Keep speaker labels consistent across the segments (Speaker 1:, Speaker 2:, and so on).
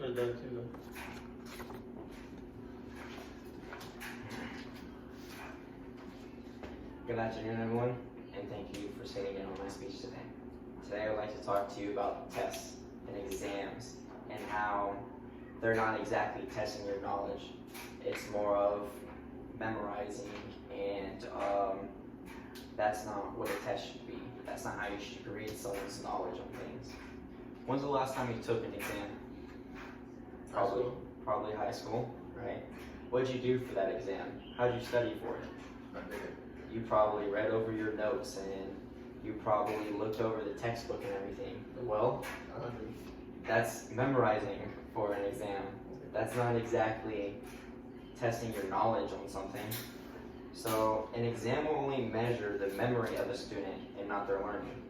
Speaker 1: put that too.
Speaker 2: Good afternoon, everyone, and thank you for sitting in on my speech today. Today, I would like to talk to you about tests and exams and how they're not exactly testing your knowledge. It's more of memorizing, and that's not what a test should be. That's not how you should grade someone's knowledge on things. When's the last time you took an exam? Probably high school, right? What did you do for that exam? How did you study for it?
Speaker 1: I did.
Speaker 2: You probably read over your notes and you probably looked over the textbook and everything. Well, that's memorizing for an exam. That's not exactly testing your knowledge on something. So an exam will only measure the memory of a student and not their learning.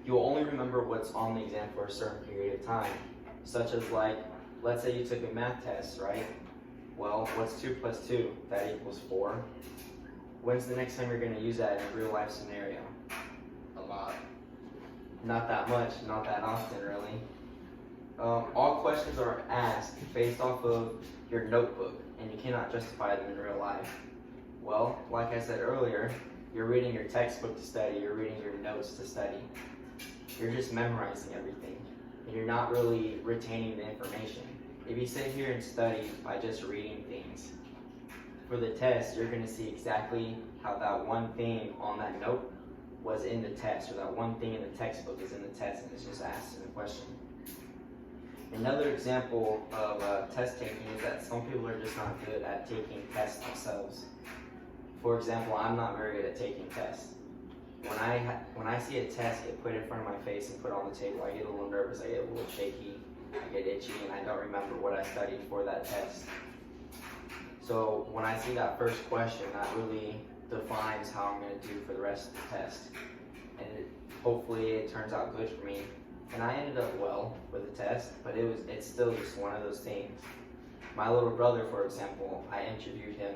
Speaker 2: You'll only remember what's on the exam for a certain period of time, such as like, let's say you took a math test, right? Well, what's 2 plus 2? That equals 4. When's the next time you're going to use that in a real life scenario?
Speaker 1: A lot.
Speaker 2: Not that much, not that often really. All questions are asked based off of your notebook, and you cannot justify them in real life. Well, like I said earlier, you're reading your textbook to study, you're reading your notes to study. You're just memorizing everything, and you're not really retaining the information. If you sit here and study by just reading things, for the test, you're going to see exactly how that one thing on that note was in the test, or that one thing in the textbook is in the test, and it's just asked in the question. Another example of test taking is that some people are just not good at taking tests themselves. For example, I'm not very good at taking tests. When I see a test get put in front of my face and put on the table, I get a little nervous, I get a little shaky, I get itchy, and I don't remember what I studied for that test. So when I see that first question, that really defines how I'm going to do for the rest of the test. And hopefully it turns out good for me. And I ended up well with the test, but it's still just one of those things. My little brother, for example, I interviewed him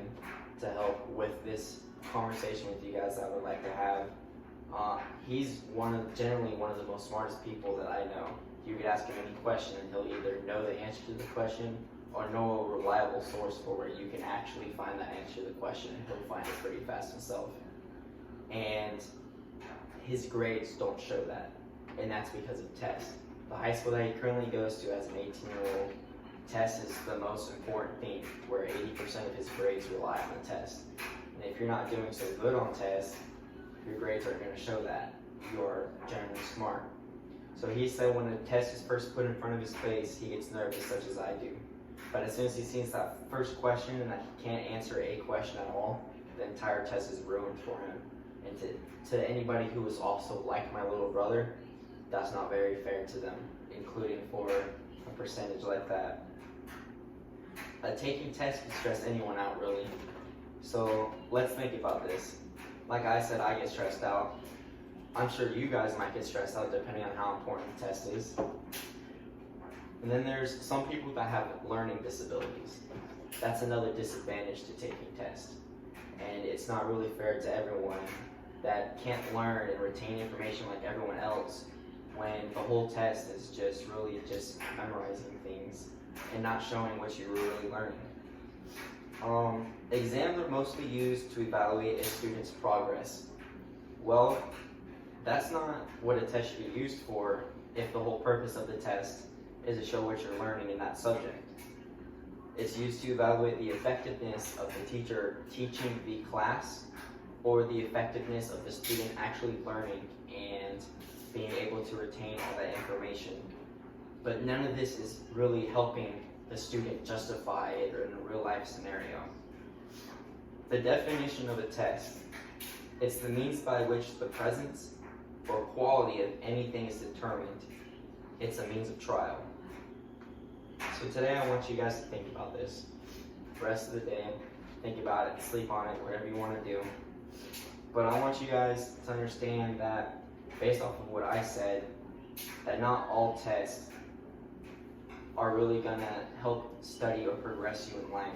Speaker 2: to help with this conversation with you guys that I would like to have. He's generally one of the most smartest people that I know. You could ask him any question and he'll either know the answer to the question or know a reliable source for where you can actually find that answer to the question, and he'll find it pretty fast himself. And his grades don't show that, and that's because of tests. The high school that he currently goes to as an 18-year-old, test is the most important thing, where 80% of his grades rely on the test. And if you're not doing so good on tests, your grades aren't going to show that you're generally smart. So he said when a test is first put in front of his face, he gets nervous, such as I do. But as soon as he sees that first question and that he can't answer a question at all, the entire test is ruined for him. And to anybody who is also like my little brother, that's not very fair to them, including for a percentage like that. Taking tests can stress anyone out, really. So let's think about this. Like I said, I get stressed out. I'm sure you guys might get stressed out depending on how important the test is. And then there's some people that have learning disabilities. That's another disadvantage to taking tests. And it's not really fair to everyone that can't learn and retain information like everyone else when the whole test is just really just memorizing things and not showing what you were really learning. Exams are mostly used to evaluate a student's progress. Well, that's not what a test should be used for if the whole purpose of the test is to show what you're learning in that subject. It's used to evaluate the effectiveness of the teacher teaching the class, or the effectiveness of the student actually learning and being able to retain all that information. But none of this is really helping the student justify it or in a real life scenario. The definition of a test: it's the means by which the presence or quality of anything is determined. It's a means of trial. So today I want you guys to think about this. The rest of the day, think about it, sleep on it, whatever you want to do. But I want you guys to understand that, based off of what I said, that not all tests are really going to help study or progress you in life.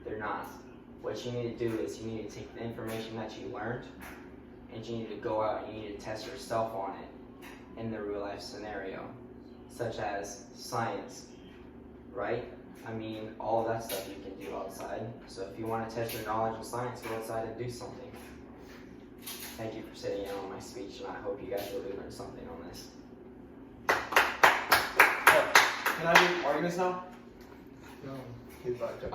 Speaker 2: They're not. What you need to do is you need to take the information that you learned and you need to go out and you need to test yourself on it in the real life scenario. such as science, right? I mean, all of that stuff you can do outside. So if you want to test your knowledge of science, go outside and do something. Thank you for sitting in on my speech, and I hope you guys really learned something on this.
Speaker 1: Can I do arguments now?
Speaker 3: No.
Speaker 1: He's like,